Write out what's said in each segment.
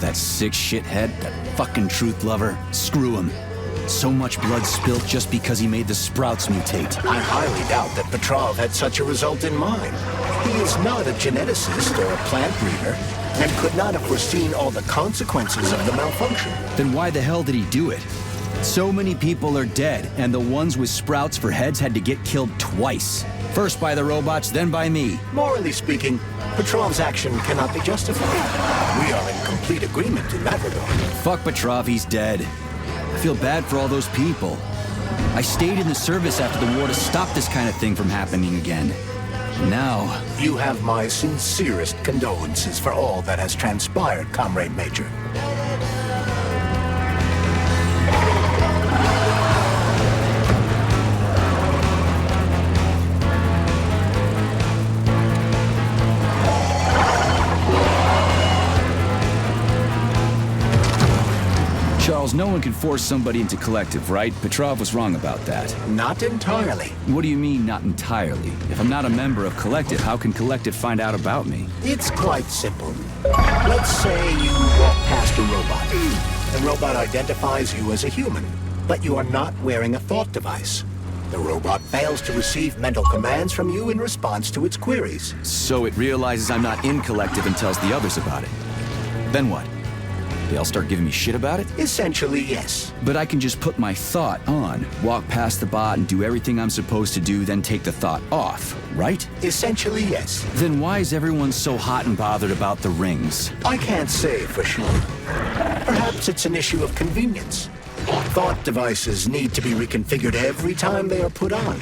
That sick shithead, that fucking truth lover, screw him. So much blood spilt just because he made the sprouts mutate. I highly doubt that Petrov had such a result in mind. He is not a geneticist or a plant breeder, and could not have foreseen all the consequences of the malfunction. Then why the hell did he do it? So many people are dead, and the ones with sprouts for heads had to get killed twice. First by the robots, then by me. Morally speaking, Petrov's action cannot be justified. We are in complete agreement in that regard. Fuck Petrov, he's dead. I feel bad for all those people. I stayed in the service after the war to stop this kind of thing from happening again. Now... You have my sincerest condolences for all that has transpired, Comrade Major. Charles, no one can force somebody into Collective, right? Petrov was wrong about that. Not entirely. What do you mean, not entirely? If I'm not a member of Collective, how can Collective find out about me? It's quite simple. Let's say you walk past a robot. The robot identifies you as a human, but you are not wearing a thought device. The robot fails to receive mental commands from you in response to its queries. So it realizes I'm not in Collective and tells the others about it. Then what? They all start giving me shit about it? Essentially, yes. But I can just put my thought on, walk past the bot and do everything I'm supposed to do, then take the thought off, right? Essentially, yes. Then why is everyone so hot and bothered about the rings? I can't say for sure. Perhaps it's an issue of convenience. Thought devices need to be reconfigured every time they are put on.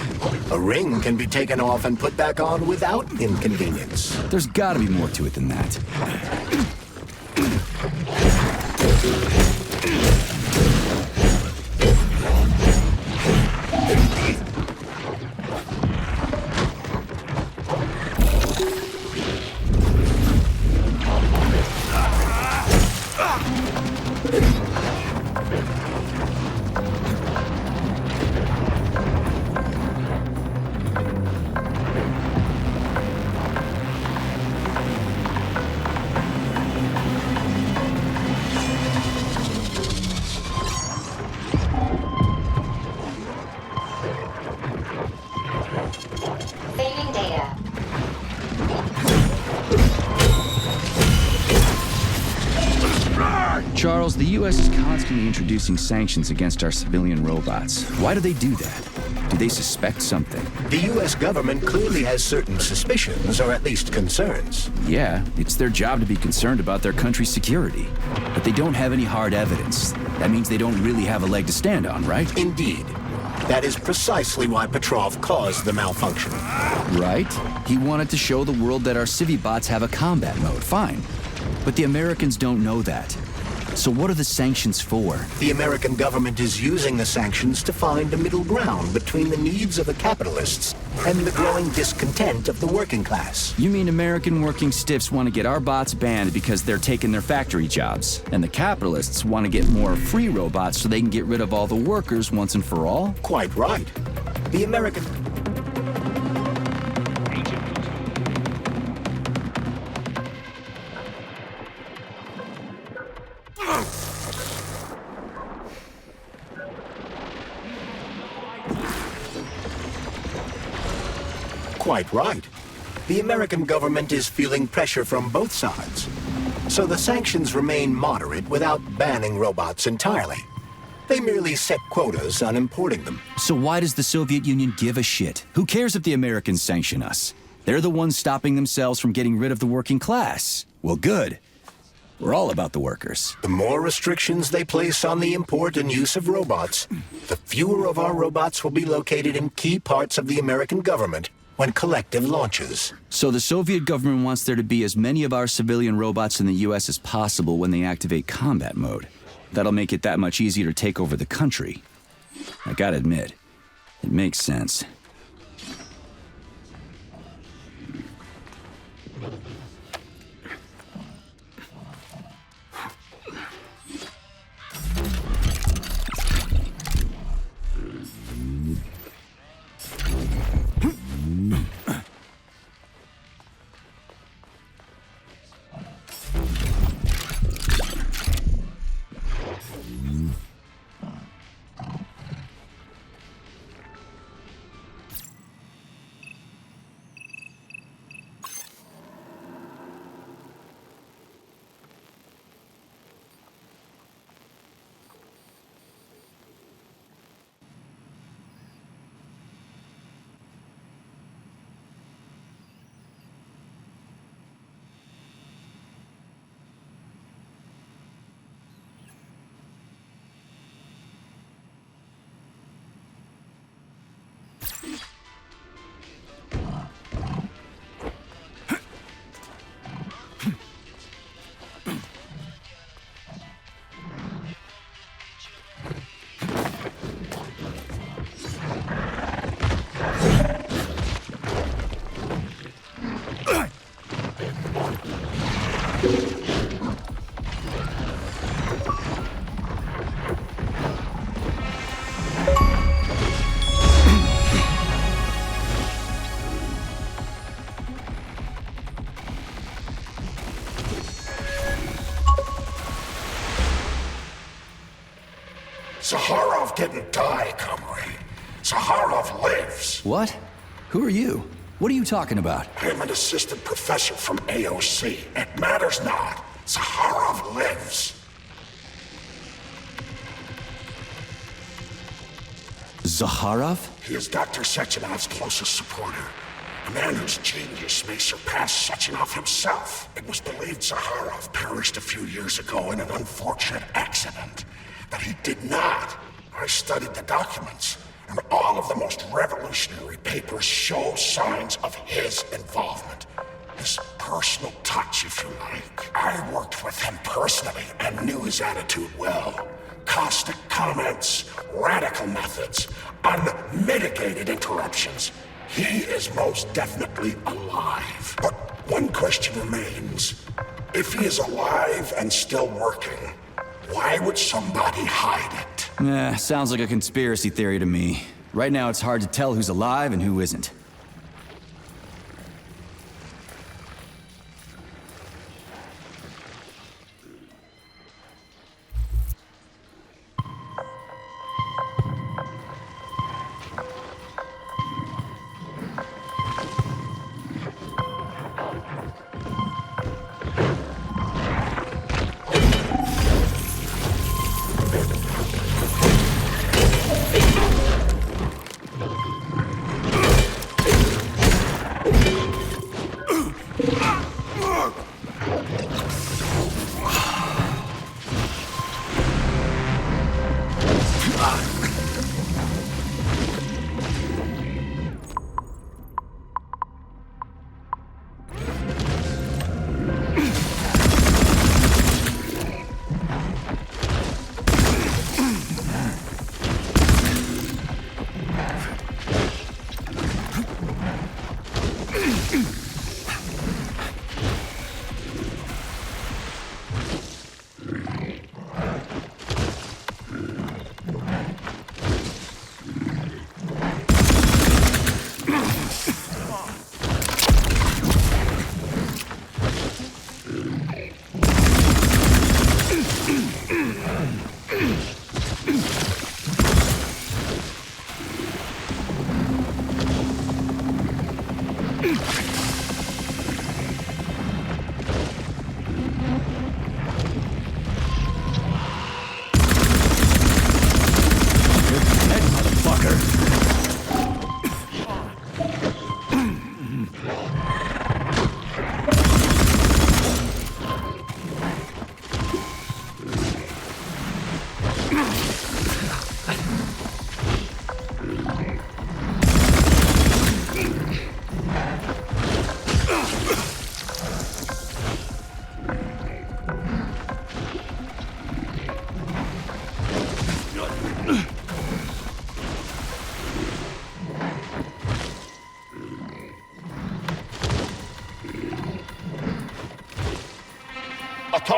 A ring can be taken off and put back on without inconvenience. There's gotta be more to it than that. Saving data. Charles, the U.S. is constantly introducing sanctions against our civilian robots. Why do they do that? Do they suspect something? The U.S. government clearly has certain suspicions, or at least concerns. Yeah, it's their job to be concerned about their country's security. But they don't have any hard evidence. That means they don't really have a leg to stand on, right? Indeed. That is precisely why Petrov caused the malfunction. Right? He wanted to show the world that our Civibots have a combat mode, fine. But the Americans don't know that. So what are the sanctions for? The American government is using the sanctions to find a middle ground between the needs of the capitalists and the growing discontent of the working class. You mean American working stiffs want to get our bots banned because they're taking their factory jobs, and the capitalists want to get more free robots so they can get rid of all the workers once and for all? Quite right. The American... Quite right. The American government is feeling pressure from both sides. So the sanctions remain moderate without banning robots entirely. They merely set quotas on importing them. So why does the Soviet Union give a shit? Who cares if the Americans sanction us? They're the ones stopping themselves from getting rid of the working class. Well, good. We're all about the workers. The more restrictions they place on the import and use of robots, the fewer of our robots will be located in key parts of the American government when Collective launches. So the Soviet government wants there to be as many of our civilian robots in the US as possible when they activate combat mode. That'll make it that much easier to take over the country. I gotta admit, it makes sense. Zaharov didn't die, comrade. Zaharov lives. What? Who are you? What are you talking about? I'm an assistant professor from AOC. It matters not. Zaharov lives. Zaharov? He is Dr. Sechenov's closest supporter. A man whose genius may surpass Sechenov himself. It was believed Zaharov perished a few years ago in an unfortunate accident. But he did not. I studied the documents, and all of the most revolutionary papers show signs of his involvement. His personal touch, if you like. I worked with him personally and knew his attitude well. Caustic comments, radical methods, unmitigated interruptions. He is most definitely alive. But one question remains. If he is alive and still working, why would somebody hide it? Sounds like a conspiracy theory to me. Right now it's hard to tell who's alive and who isn't.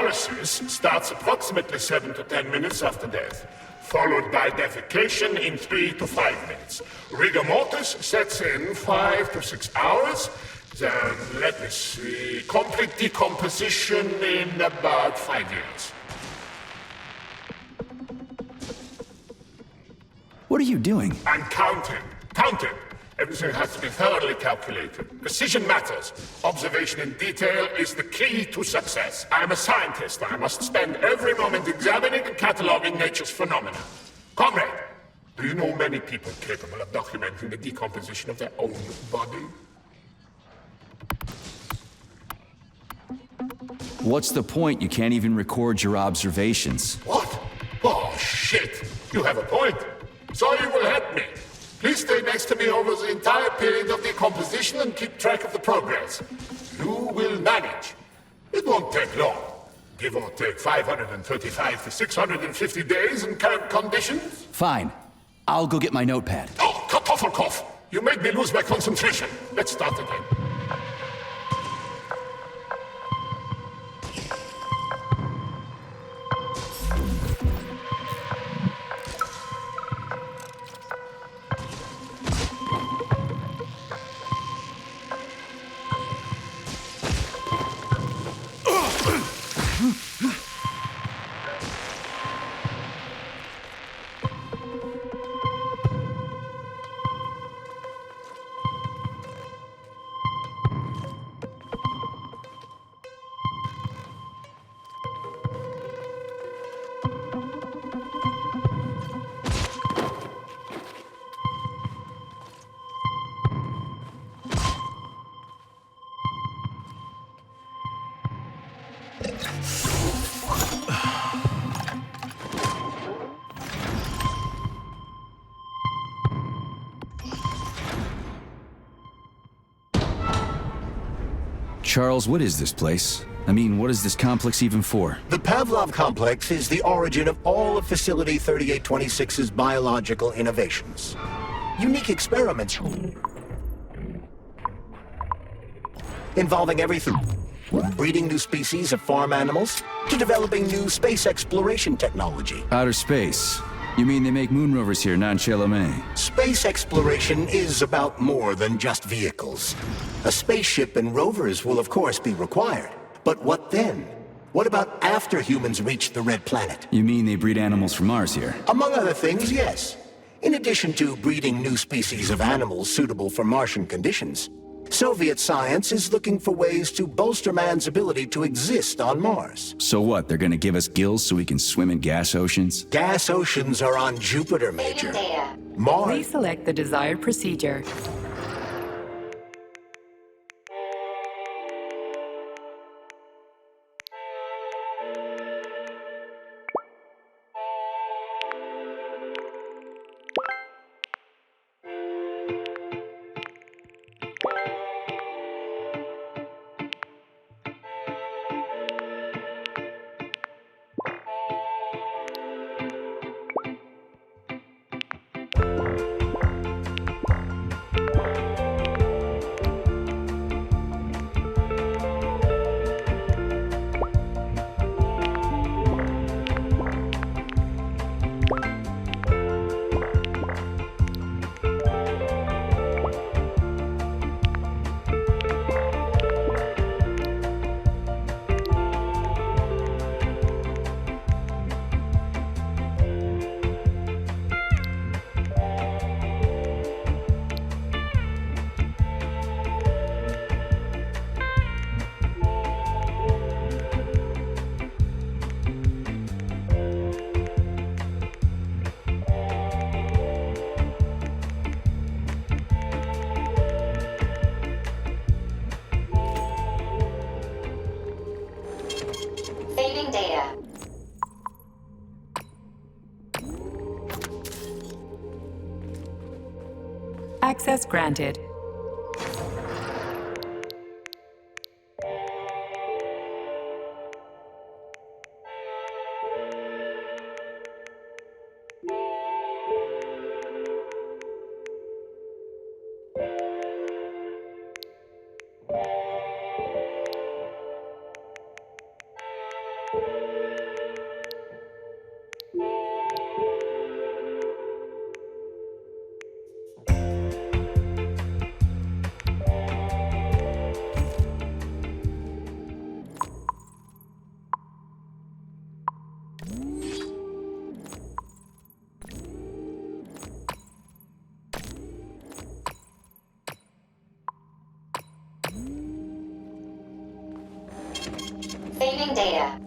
Hematolysis starts approximately 7 to 10 minutes after death, followed by defecation in 3 to 5 minutes. Rigor mortis sets in 5 to 6 hours. Then, let me see, complete decomposition in about 5 years. What are you doing? I'm counting. Counting. Everything has to be thoroughly calculated. Precision matters. Observation in detail is the key to success. I'm a scientist. I must spend every moment examining and cataloging nature's phenomena. Comrade, do you know many people capable of documenting the decomposition of their own body? What's the point? You can't even record your observations. What? Oh, shit. You have a point. So you will help me. Please stay next to me over the entire period of decomposition and keep track of the progress. You will manage. It won't take long. Give or take 535 to 650 days in current conditions. Fine. I'll go get my notepad. Oh, Kartoffelkopf! You made me lose my concentration. Let's start again. Charles, what is this place? I mean, what is this complex even for? The Pavlov complex is the origin of all of Facility 3826's biological innovations. Unique experiments involving everything breeding new species of farm animals to developing new space exploration technology. Outer space. You mean they make moon rovers here, not in Chelomey? Space exploration is about more than just vehicles. A spaceship and rovers will of course be required. But what then? What about after humans reach the Red Planet? You mean they breed animals from Mars here? Among other things, yes. In addition to breeding new species of animals suitable for Martian conditions, Soviet science is looking for ways to bolster man's ability to exist on Mars. So what, they're gonna give us gills so we can swim in gas oceans? Gas oceans are on Jupiter, Major. Data. Mars. Please select the desired procedure. Saving data. Access granted. Saving data.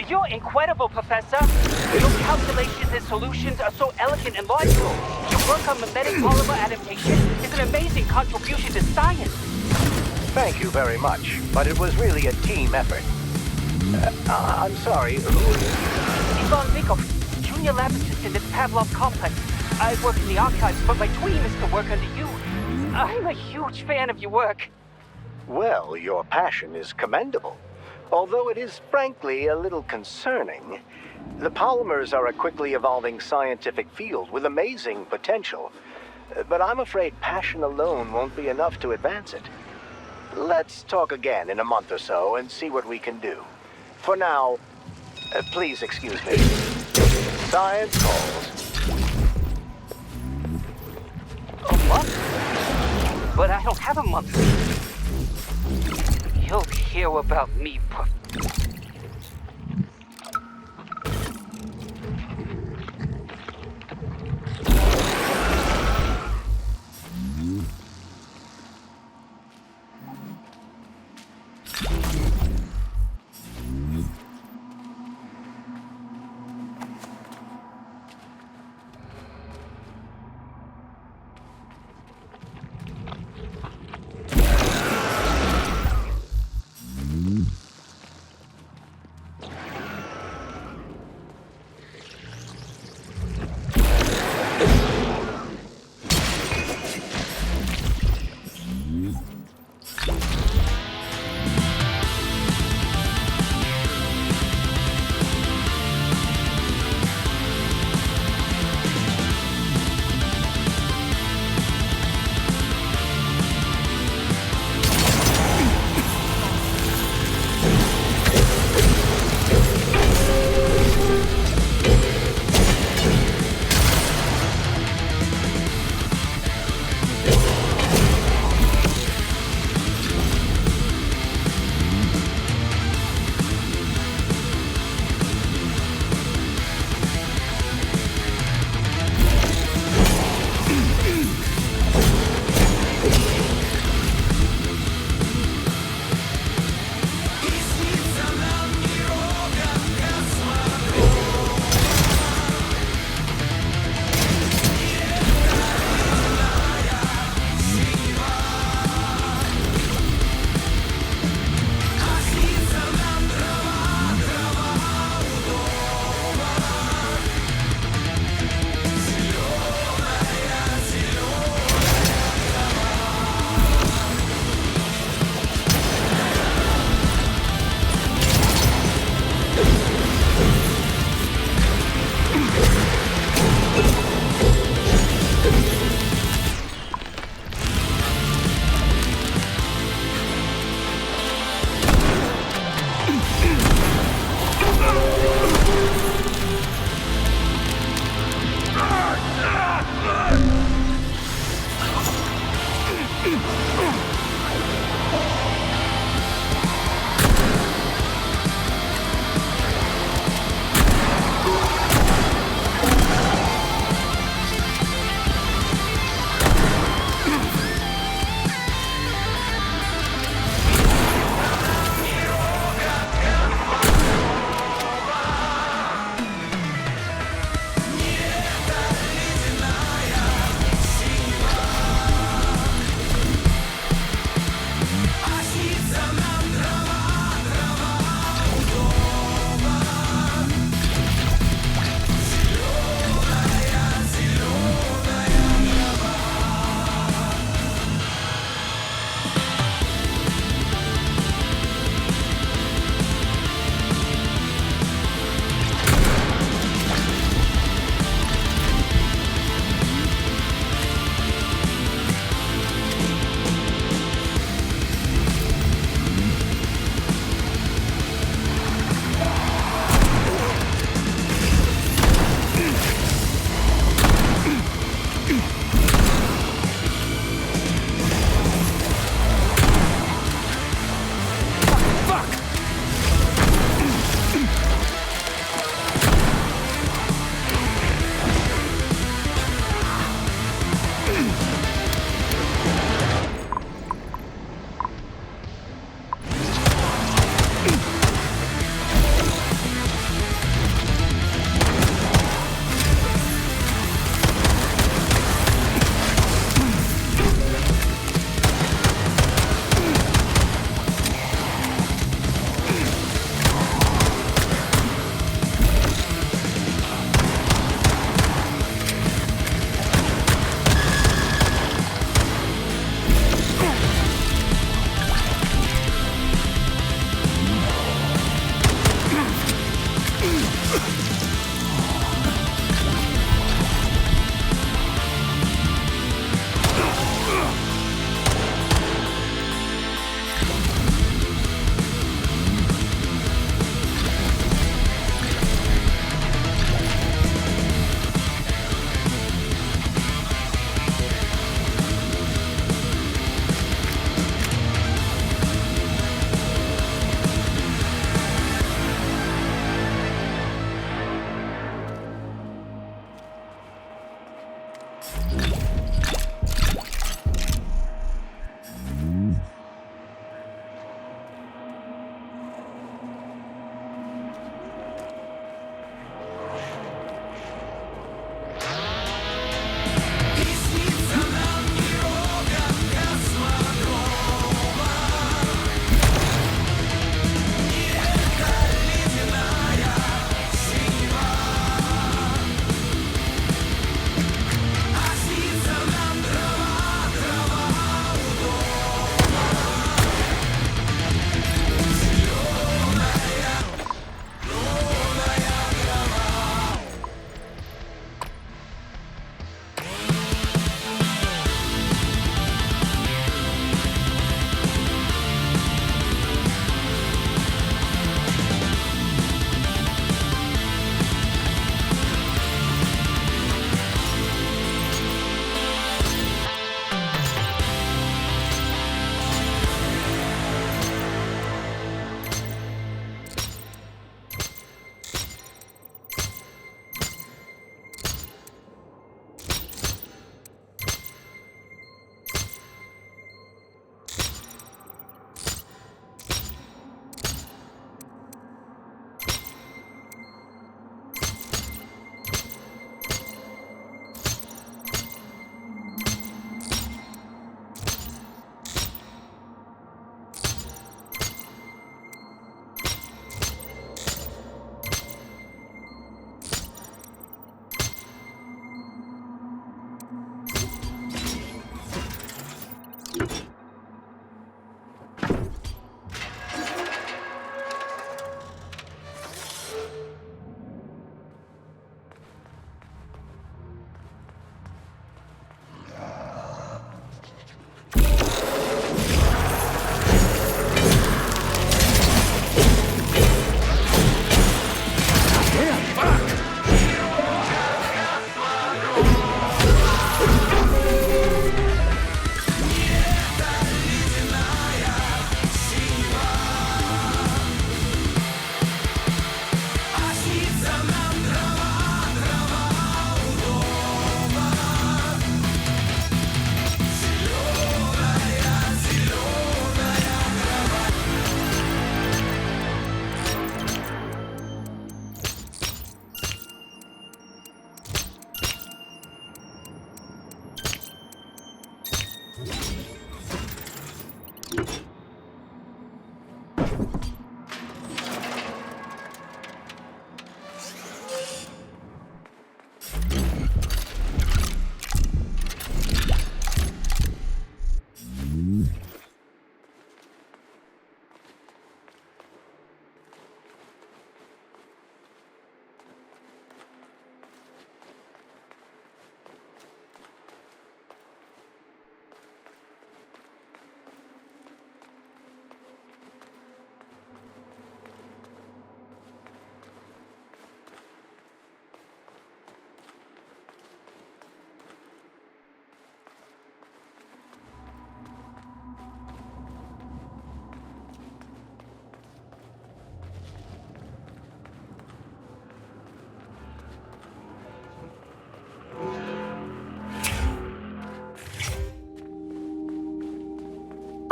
You're incredible, Professor. Your calculations and solutions are so elegant and logical. Your work on mimetic polymer adaptation is an amazing contribution to science. Thank you very much, but it was really a team effort. I'm sorry, who are you? Ivan Zikov, junior lab assistant at the Pavlov complex. I work in the archives, but my dream is to work under you. I'm a huge fan of your work. Well, your passion is commendable. Although it is frankly a little concerning. The polymers are a quickly evolving scientific field with amazing potential. But I'm afraid passion alone won't be enough to advance it. Let's talk again in a month or so and see what we can do. For now, please excuse me. Science calls. A month? But I don't have a month. You'll hear about me.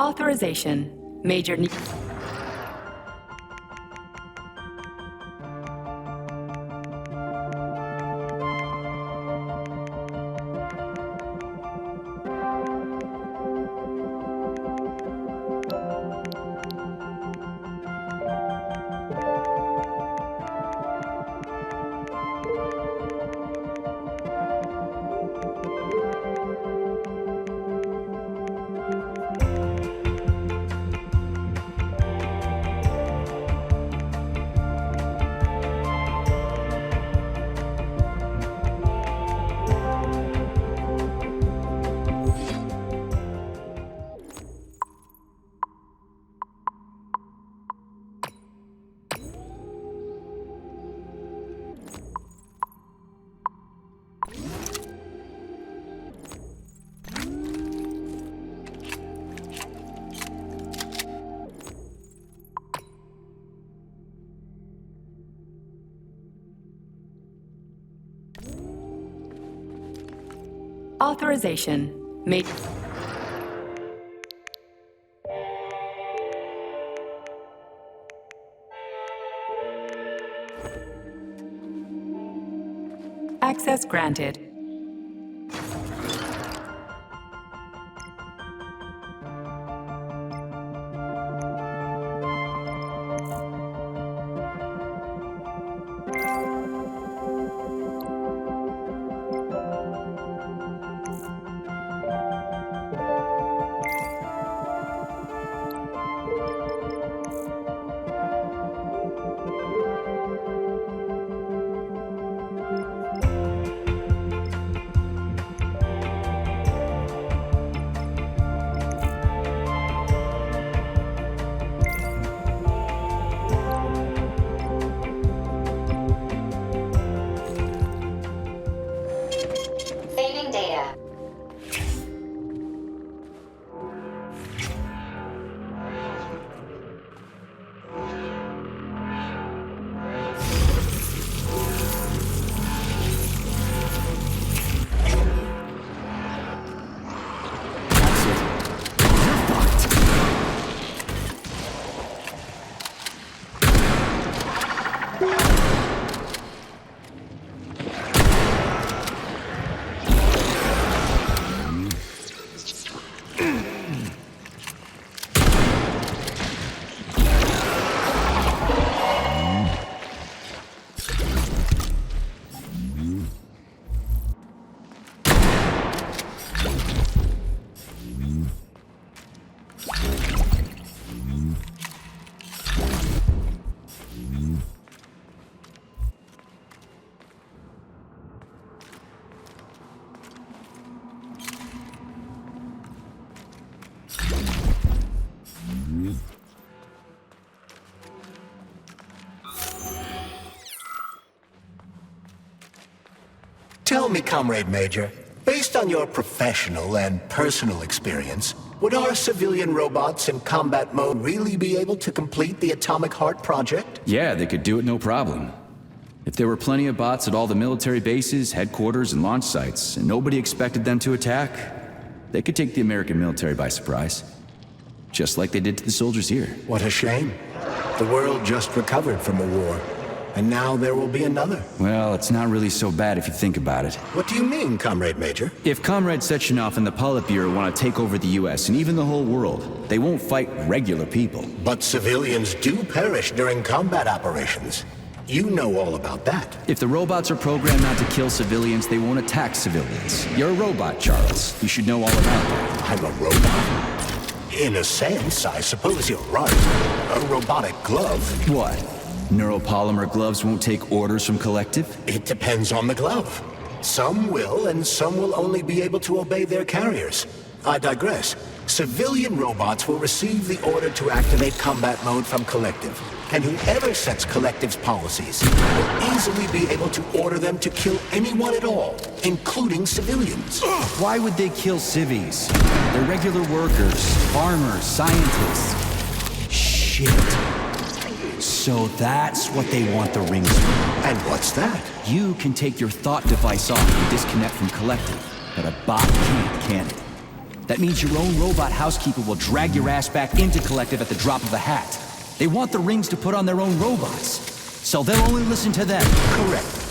Authorization. Major need. Authorization. Major. Access granted. Saving data. Tell me, Comrade Major, based on your professional and personal experience, would our civilian robots in combat mode really be able to complete the Atomic Heart project? Yeah, they could do it no problem. If there were plenty of bots at all the military bases, headquarters, and launch sites, and nobody expected them to attack, they could take the American military by surprise. Just like they did to the soldiers here. What a shame. The world just recovered from a war, and now there will be another. Well, it's not really so bad if you think about it. What do you mean, Comrade Major? If Comrade Sechenov and the Politburo want to take over the US and even the whole world, they won't fight regular people. But civilians do perish during combat operations. You know all about that. If the robots are programmed not to kill civilians, they won't attack civilians. You're a robot, Charles. You should know all about that. I'm a robot. In a sense, I suppose you're right. A robotic glove. What? Neuropolymer gloves won't take orders from Collective? It depends on the glove. Some will, and some will only be able to obey their carriers. I digress. Civilian robots will receive the order to activate combat mode from Collective. And whoever sets Collective's policies will easily be able to order them to kill anyone at all, including civilians. Why would they kill civvies? They're regular workers, farmers, scientists. Shit. So that's what they want the rings for. And what's that? You can take your thought device off and disconnect from Collective, but a bot can't, can it? That means your own robot housekeeper will drag your ass back into Collective at the drop of a hat. They want the rings to put on their own robots, so they'll only listen to them. Correct.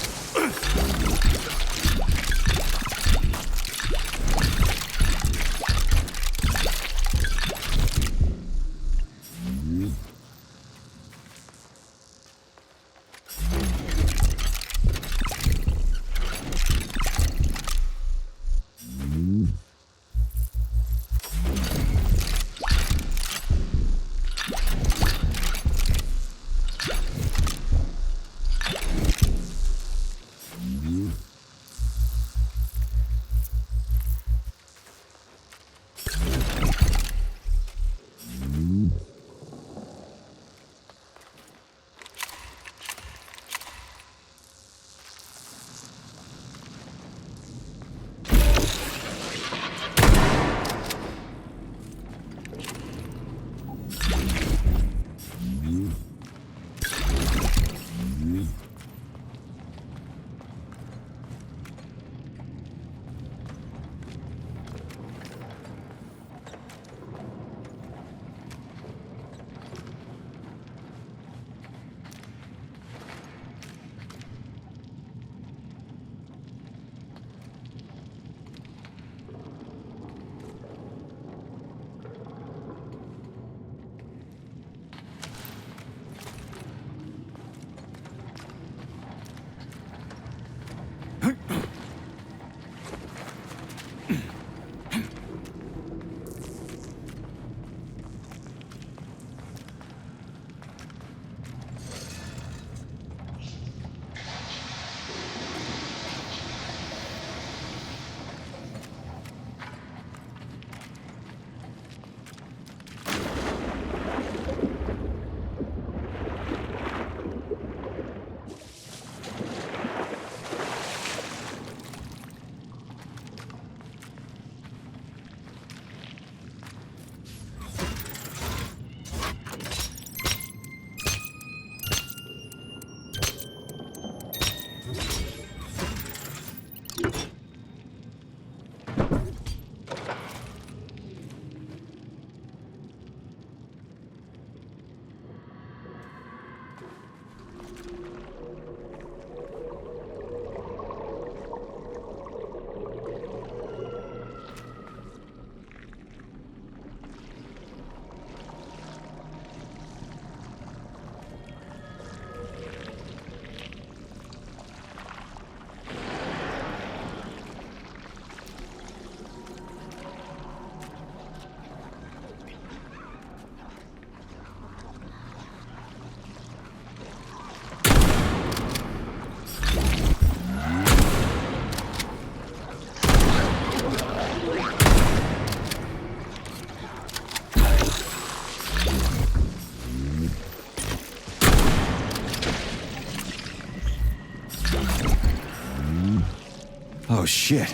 Oh shit.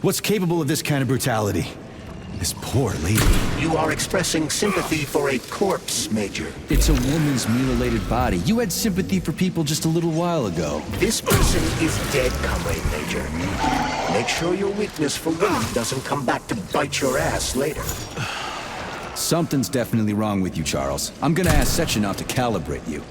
What's capable of this kind of brutality? This poor lady. You are expressing sympathy for a corpse, Major. It's a woman's mutilated body. You had sympathy for people just a little while ago. This person is dead, Comrade Major. Make sure your weakness for women doesn't come back to bite your ass later. Something's definitely wrong with you, Charles. I'm gonna ask Sechenov to calibrate you.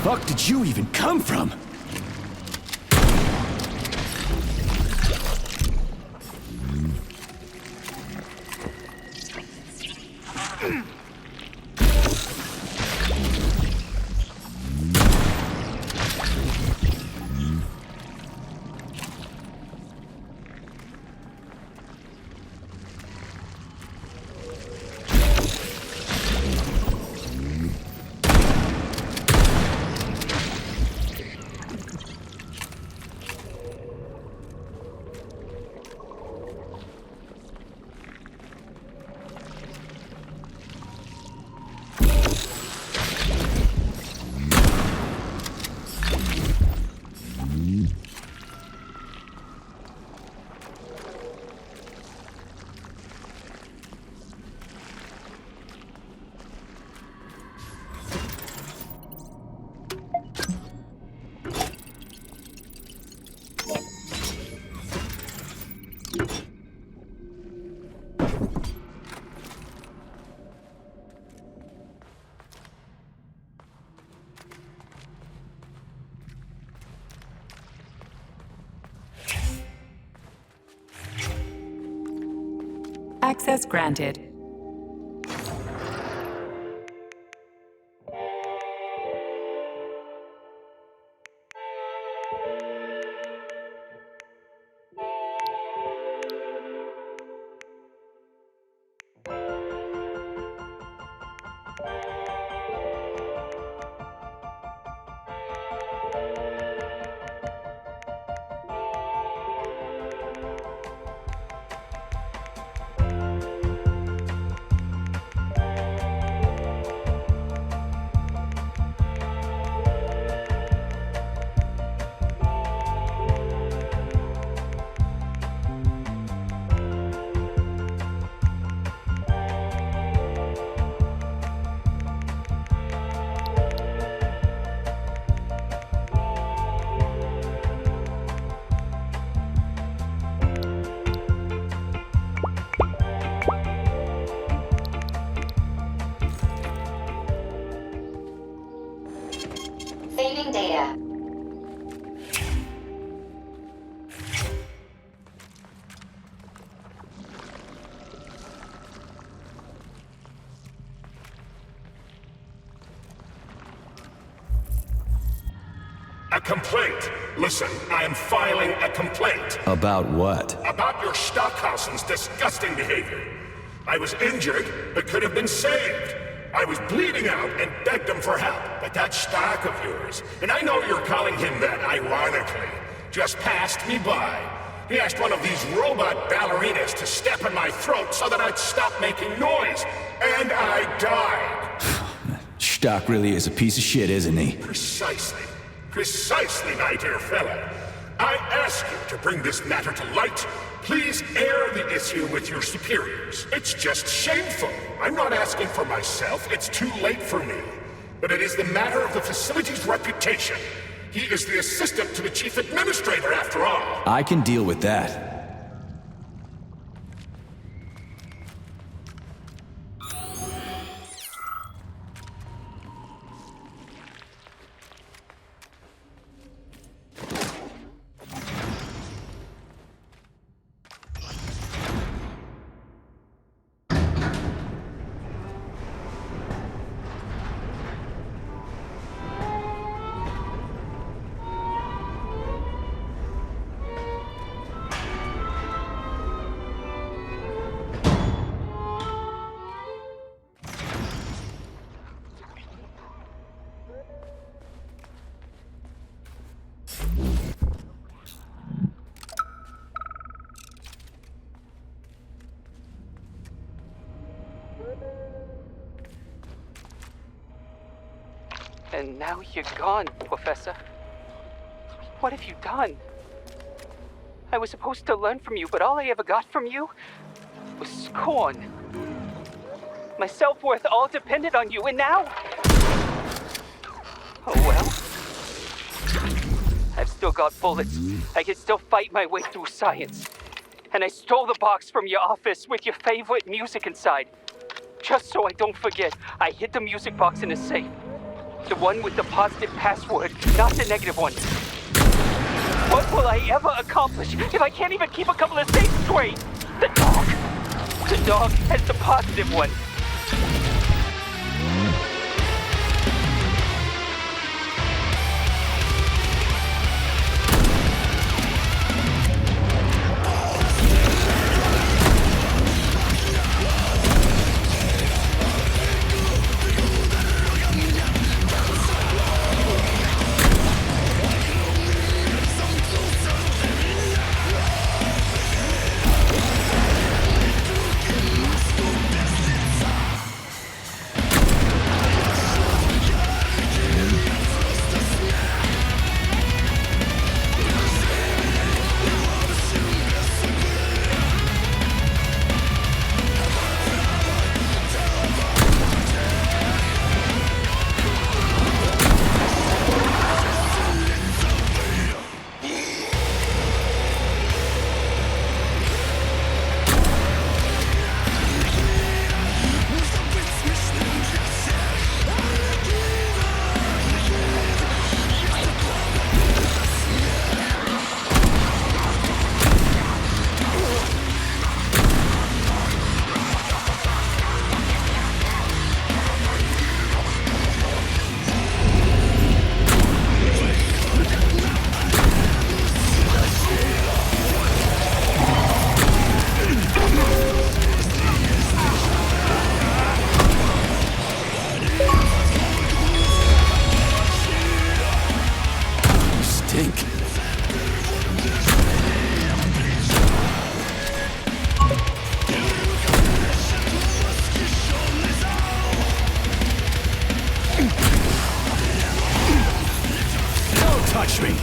fuck did you even come from? Access granted. Saving data. A complaint. Listen, I am filing a complaint. About what? About your Stockhausen's disgusting behavior. I was injured, but could have been saved. I was bleeding out and begged him for help, but that Stock of yours, and I know you're calling him that ironically, just passed me by. He asked one of these robot ballerinas to step in my throat so that I'd stop making noise, and I died. Stock really is a piece of shit, isn't he? Precisely. Precisely, my dear fellow. I ask you to bring this matter to light. Please air the issue with your superiors. It's just shameful. I'm not asking for myself. It's too late for me. But it is the matter of the facility's reputation. He is the assistant to the chief administrator, after all. I can deal with that. And now you're gone, Professor. What have you done? I was supposed to learn from you, but all I ever got from you was scorn. My self-worth all depended on you, and now... Oh well. I've still got bullets. I can still fight my way through science. And I stole the box from your office with your favorite music inside. Just so I don't forget, I hid the music box in a safe. The one with the positive password, not the negative one. What will I ever accomplish if I can't even keep a couple of things straight? The dog. The dog has the positive one. Touch me!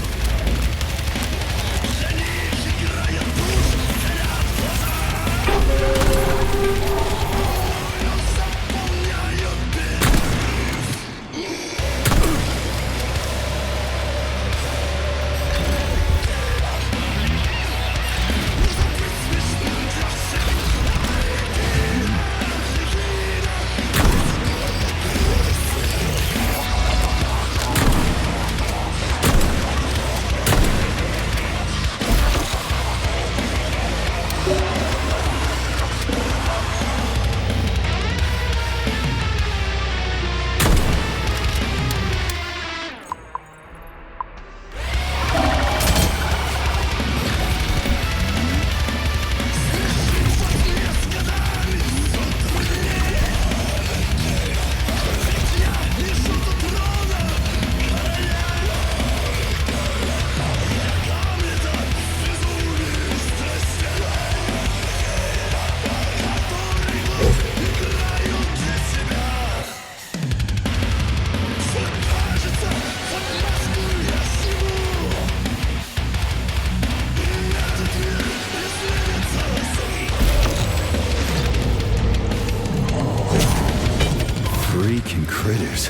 Freaking critters.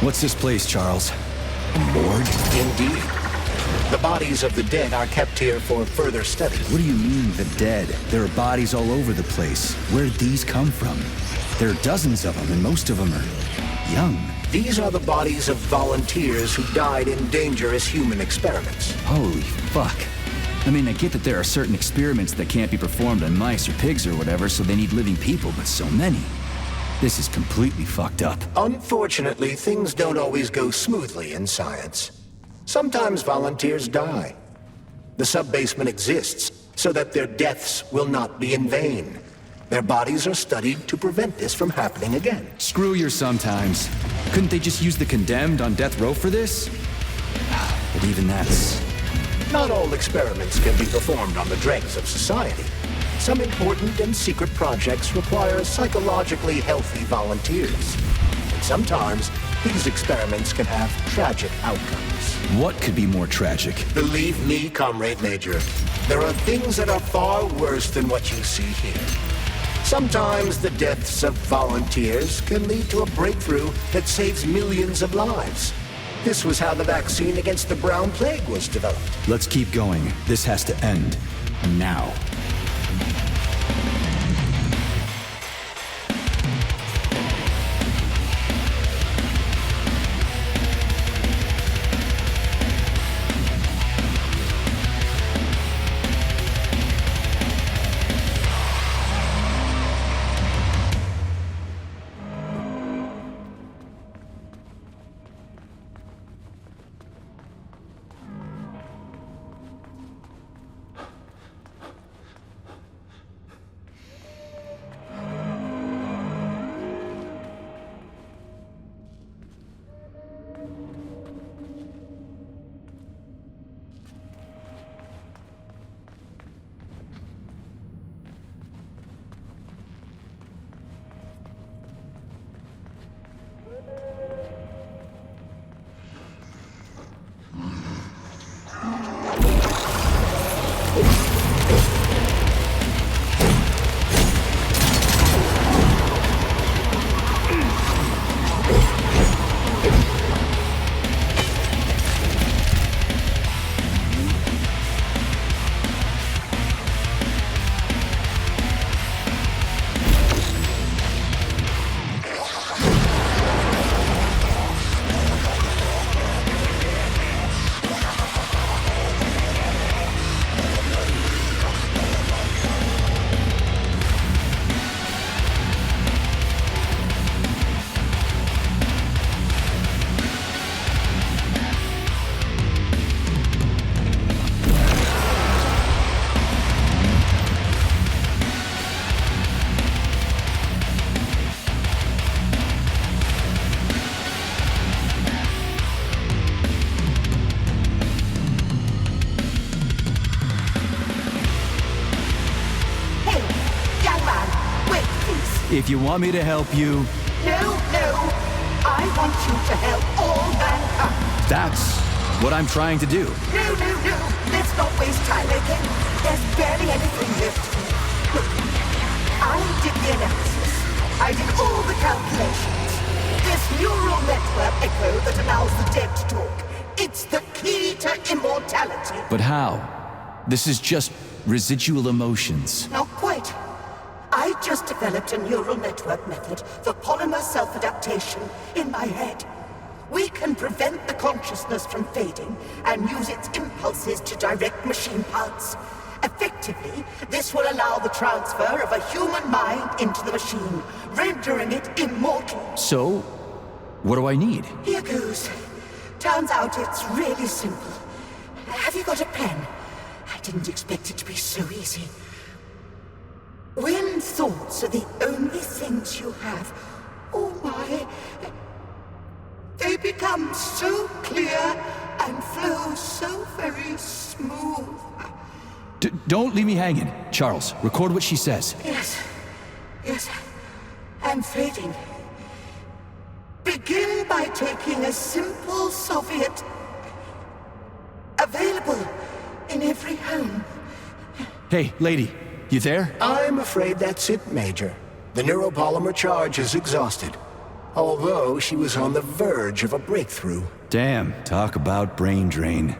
What's this place, Charles? A morgue? Indeed. The bodies of the dead are kept here for further study. What do you mean, the dead? There are bodies all over the place. Where did these come from? There are dozens of them, and most of them are young. These are the bodies of volunteers who died in dangerous human experiments. Holy fuck. I mean, I get that there are certain experiments that can't be performed on mice or pigs or whatever, so they need living people, but so many. This is completely fucked up. Unfortunately, things don't always go smoothly in science. Sometimes volunteers die. The sub-basement exists so that their deaths will not be in vain. Their bodies are studied to prevent this from happening again. Screw your sometimes. Couldn't they just use the condemned on death row for this? But even that's... Not all experiments can be performed on the dregs of society. Some important and secret projects require psychologically healthy volunteers. And sometimes, these experiments can have tragic outcomes. What could be more tragic? Believe me, Comrade Major, there are things that are far worse than what you see here. Sometimes the deaths of volunteers can lead to a breakthrough that saves millions of lives. This was how the vaccine against the brown plague was developed. Let's keep going. This has to end. Now. If you want me to help you, No, no. I want you to help all mankind. that's what I'm trying to do. No, no, no. Let's not waste time again. There's barely anything left. Look, I did the analysis. I did all the calculations. This neural network echo that allows the dead to talk. It's the key to immortality. But how? This is just residual emotions. Not quite. I just developed a neural network method for polymer self-adaptation in my head. We can prevent the consciousness from fading and use its impulses to direct machine parts. Effectively, this will allow the transfer of a human mind into the machine, rendering it immortal. So, what do I need? Here goes. Turns out it's really simple. Have you got a pen? I didn't expect it to be so easy. When thoughts are the only things you have, oh my, they become so clear and flow so very smooth. Don't leave me hanging. Charles, record what she says. Yes, I'm fading. Begin by taking a simple Soviet, available in every home. Hey, lady, you there? I'm afraid that's it, Major. The neuropolymer charge is exhausted. Although she was on the verge of a breakthrough. Damn, talk about brain drain.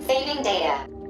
Saving data.